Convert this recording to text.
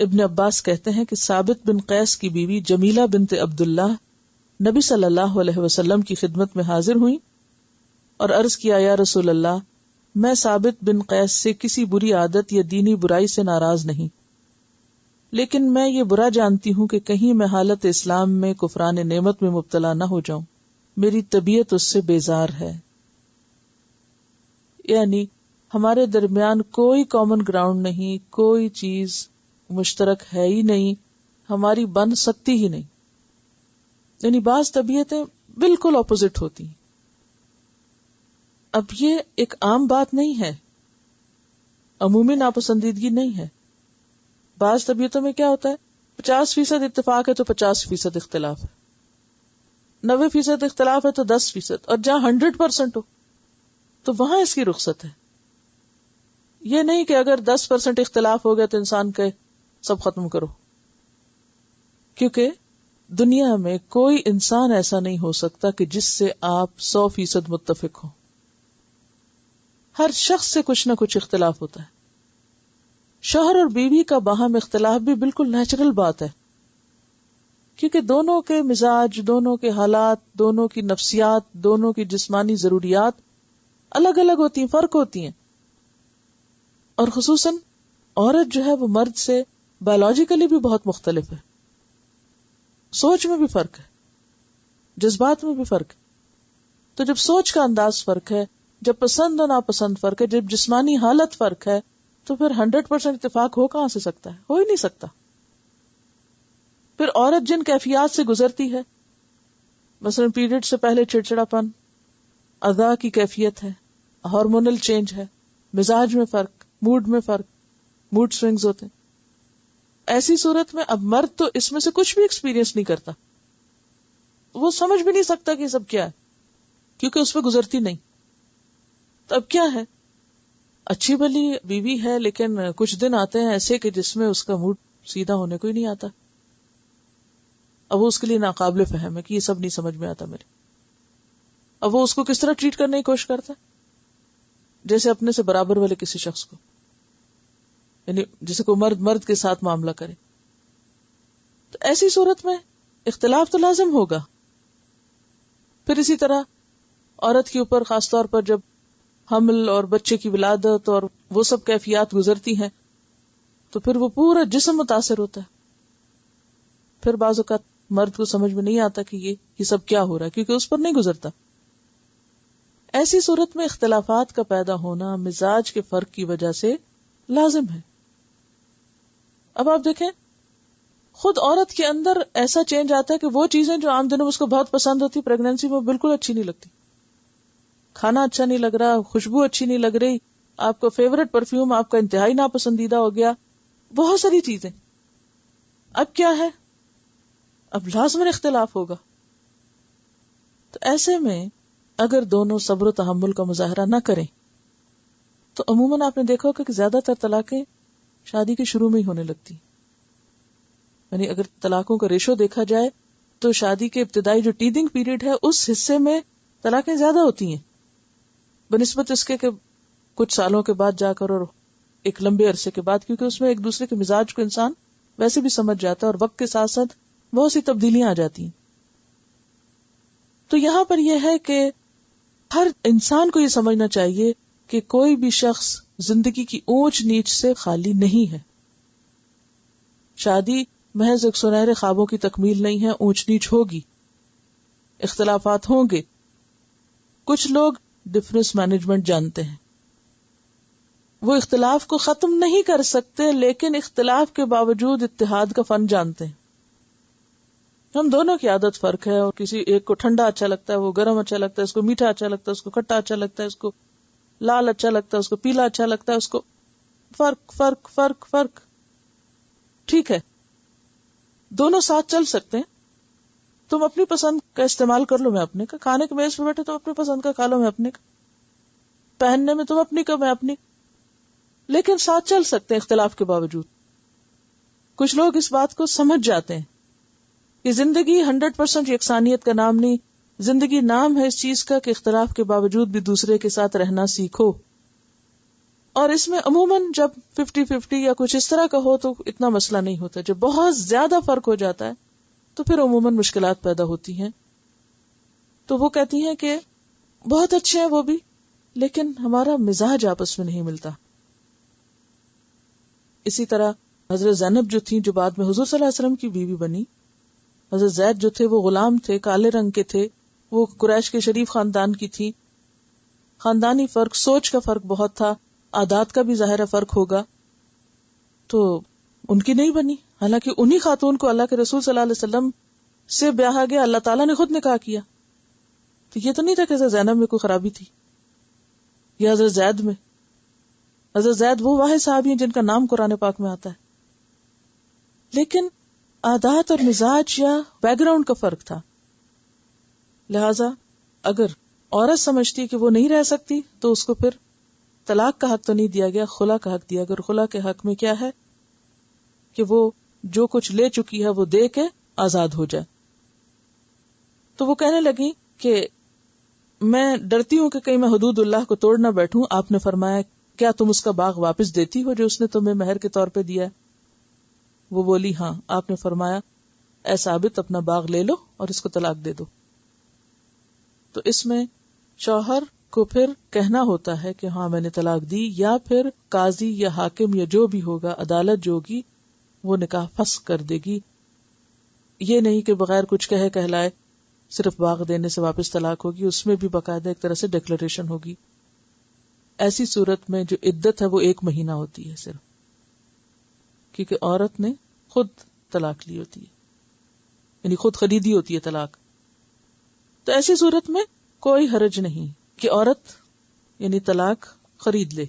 ابن عباس کہتے ہیں کہ ثابت بن قیس کی بیوی جمیلہ بنت عبداللہ نبی صلی اللہ علیہ وسلم کی خدمت میں حاضر ہوئی اور عرض کیا، یا رسول اللہ، میں ثابت بن قیس سے کسی بری عادت یا دینی برائی سے ناراض نہیں، لیکن میں یہ برا جانتی ہوں کہ کہیں میں حالت اسلام میں کفران نعمت میں مبتلا نہ ہو جاؤں، میری طبیعت اس سے بیزار ہے۔ یعنی ہمارے درمیان کوئی کامن گراؤنڈ نہیں، کوئی چیز مشترک ہے ہی نہیں، ہماری بن سکتی ہی نہیں۔ یعنی بعض طبیعتیں بالکل اپوزٹ ہوتی ہیں۔ اب یہ ایک عام بات نہیں ہے، عمومی ناپسندیدگی نہیں ہے۔ بعض طبیعتوں میں کیا ہوتا ہے، 50% اتفاق ہے تو 50% اختلاف ہے، 90% اختلاف ہے تو 10%، اور جہاں 100% ہو تو وہاں اس کی رخصت ہے۔ یہ نہیں کہ اگر 10% اختلاف ہو گیا تو انسان کہے سب ختم کرو، کیونکہ دنیا میں کوئی انسان ایسا نہیں ہو سکتا کہ جس سے آپ 100% متفق ہو۔ ہر شخص سے کچھ نہ کچھ اختلاف ہوتا ہے۔ شوہر اور بیوی کا باہم اختلاف بھی بالکل نیچرل بات ہے، کیونکہ دونوں کے مزاج، دونوں کے حالات، دونوں کی نفسیات، دونوں کی جسمانی ضروریات الگ الگ ہوتی ہیں، فرق ہوتی ہیں۔ اور خصوصاً عورت جو ہے وہ مرد سے بایولوجیکلی بھی بہت مختلف ہے، سوچ میں بھی فرق ہے، جذبات میں بھی فرق ہے۔ تو جب سوچ کا انداز فرق ہے، جب پسند و ناپسند فرق ہے، جب جسمانی حالت فرق ہے، تو پھر 100% اتفاق ہو کہاں سے سکتا ہے؟ ہو ہی نہیں سکتا۔ پھر عورت جن کیفیات سے گزرتی ہے، مثلا پیریڈ سے پہلے چڑچڑاپن، اذا کی کیفیت ہے، ہارمونل چینج ہے، مزاج میں فرق، موڈ میں فرق، موڈ سوئنگز ہوتے ہیں۔ ایسی صورت میں اب مرد تو اس میں سے کچھ بھی ایکسپیرینس نہیں کرتا، وہ سمجھ بھی نہیں سکتا کہ یہ سب کیا ہے، کیونکہ اس پہ گزرتی نہیں۔ تو اب کیا ہے، اچھی بھلی بیوی ہے، لیکن کچھ دن آتے ہیں ایسے کہ جس میں اس کا موڈ سیدھا ہونے کو ہی نہیں آتا، اب وہ اس کے لیے ناقابل فہم ہے کہ یہ سب نہیں سمجھ میں آتا میرے۔ اب وہ اس کو کس طرح ٹریٹ کرنے کی کوشش کرتا ہے، جیسے اپنے سے برابر والے کسی شخص کو، یعنی جسے کوئی مرد مرد کے ساتھ معاملہ کرے۔ تو ایسی صورت میں اختلاف تو لازم ہوگا۔ پھر اسی طرح عورت کے اوپر خاص طور پر جب حمل اور بچے کی ولادت اور وہ سب کیفیات گزرتی ہیں تو پھر وہ پورا جسم متاثر ہوتا ہے۔ پھر بعض اوقات مرد کو سمجھ میں نہیں آتا کہ یہ سب کیا ہو رہا ہے، کیونکہ اس پر نہیں گزرتا۔ ایسی صورت میں اختلافات کا پیدا ہونا مزاج کے فرق کی وجہ سے لازم ہے۔ اب آپ دیکھیں، خود عورت کے اندر ایسا چینج آتا ہے کہ وہ چیزیں جو عام دنوں میں اس کو بہت پسند ہوتی، پریگنینسی میں بالکل اچھی نہیں لگتی، کھانا اچھا نہیں لگ رہا، خوشبو اچھی نہیں لگ رہی، آپ کا فیوریٹ پرفیوم آپ کا انتہائی ناپسندیدہ ہو گیا، بہت ساری چیزیں۔ اب کیا ہے، اب لازماً اختلاف ہوگا۔ تو ایسے میں اگر دونوں صبر و تحمل کا مظاہرہ نہ کریں تو عموماً آپ نے دیکھا ہوگا کہ زیادہ تر طلاقیں شادی کے شروع میں ہی ہونے لگتی، یعنی اگر طلاقوں کا ریشو دیکھا جائے تو شادی کے ابتدائی جو ٹیدنگ پیریڈ ہے اس حصے میں طلاقیں زیادہ ہوتی ہیں بنسبت اس کے کہ کچھ سالوں کے بعد جا کر اور ایک لمبے عرصے کے بعد، کیونکہ اس میں ایک دوسرے کے مزاج کو انسان ویسے بھی سمجھ جاتا ہے اور وقت کے ساتھ ساتھ بہت سی تبدیلیاں آ جاتی ہیں۔ تو یہاں پر یہ ہے کہ ہر انسان کو یہ سمجھنا چاہیے کہ کوئی بھی شخص زندگی کی اونچ نیچ سے خالی نہیں ہے۔ شادی محض ایک سنہرے خوابوں کی تکمیل نہیں ہے، اونچ نیچ ہوگی، اختلافات ہوں گے۔ کچھ لوگ ڈفرینس مینجمنٹ جانتے ہیں، وہ اختلاف کو ختم نہیں کر سکتے لیکن اختلاف کے باوجود اتحاد کا فن جانتے ہیں۔ ہم دونوں کی عادت فرق ہے، اور کسی ایک کو ٹھنڈا اچھا لگتا ہے، وہ گرم اچھا لگتا ہے، اس کو میٹھا اچھا لگتا ہے، اس کو کھٹا اچھا لگتا ہے، اس کو لال اچھا لگتا ہے، اس کو پیلا اچھا لگتا ہے، اس کو فرق فرق فرق فرق ٹھیک ہے، دونوں ساتھ چل سکتے ہیں۔ تم اپنی پسند کا استعمال کر لو، میں اپنے کا، کھانے کے میز پہ بیٹھے تم اپنی پسند کا کھا لو، میں اپنے کا، پہننے میں تم اپنی کا، میں اپنی، لیکن ساتھ چل سکتے ہیں اختلاف کے باوجود۔ کچھ لوگ اس بات کو سمجھ جاتے ہیں کہ زندگی 100% یکسانیت کا نام نہیں، زندگی نام ہے اس چیز کا کہ اختلاف کے باوجود بھی دوسرے کے ساتھ رہنا سیکھو۔ اور اس میں عموماً جب 50-50 یا کچھ اس طرح کا ہو تو اتنا مسئلہ نہیں ہوتا. جب بہت زیادہ فرق ہو جاتا ہے تو پھر عموماً مشکلات پیدا ہوتی ہیں. تو وہ کہتی ہیں کہ بہت اچھے ہیں وہ بھی، لیکن ہمارا مزاج آپس میں نہیں ملتا. اسی طرح حضرت زینب جو تھیں، جو بعد میں حضور صلی اللہ علیہ وسلم کی بیوی بنی، حضرت زید جو تھے وہ غلام تھے، کالے رنگ کے تھے، وہ قریش کے شریف خاندان کی تھی. خاندانی فرق، سوچ کا فرق بہت تھا، عادات کا بھی ظاہر فرق ہوگا، تو ان کی نہیں بنی. حالانکہ انہی خاتون کو اللہ کے رسول صلی اللہ علیہ وسلم سے بیاہا گیا، اللہ تعالیٰ نے خود نکاح کیا. تو یہ تو نہیں تھا کہ حضرت زینب میں کوئی خرابی تھی یا حضرت زید میں. حضرت زید وہ واحد صحابی ہیں جن کا نام قرآن پاک میں آتا ہے، لیکن عادات اور مزاج یا بیک گراؤنڈ کا فرق تھا. لہذا اگر عورت سمجھتی کہ وہ نہیں رہ سکتی تو اس کو پھر طلاق کا حق تو نہیں دیا گیا، خلا کا حق دیا. اگر خلا کے حق میں کیا ہے کہ وہ جو کچھ لے چکی ہے وہ دے کے آزاد ہو جائے. تو وہ کہنے لگی کہ میں ڈرتی ہوں کہ کہیں میں حدود اللہ کو توڑ نہ بیٹھوں. آپ نے فرمایا کیا تم اس کا باغ واپس دیتی ہو جو اس نے تمہیں مہر کے طور پہ دیا ہے؟ وہ بولی ہاں. آپ نے فرمایا اے ثابت اپنا باغ لے لو اور اس کو طلاق دے دو. تو اس میں شوہر کو پھر کہنا ہوتا ہے کہ ہاں میں نے طلاق دی، یا پھر قاضی یا حاکم یا جو بھی ہوگا، عدالت جو ہوگی وہ نکاح فسخ کر دے گی. یہ نہیں کہ بغیر کچھ کہے کہلائے صرف باغ دینے سے واپس طلاق ہوگی، اس میں بھی باقاعدہ ایک طرح سے ڈکلریشن ہوگی. ایسی صورت میں جو عدت ہے وہ 1 مہینہ ہوتی ہے صرف، کیونکہ عورت نے خود طلاق لی ہوتی ہے، یعنی خود خریدی ہوتی ہے طلاق. تو ایسی صورت میں کوئی حرج نہیں کہ عورت یعنی طلاق خرید لے.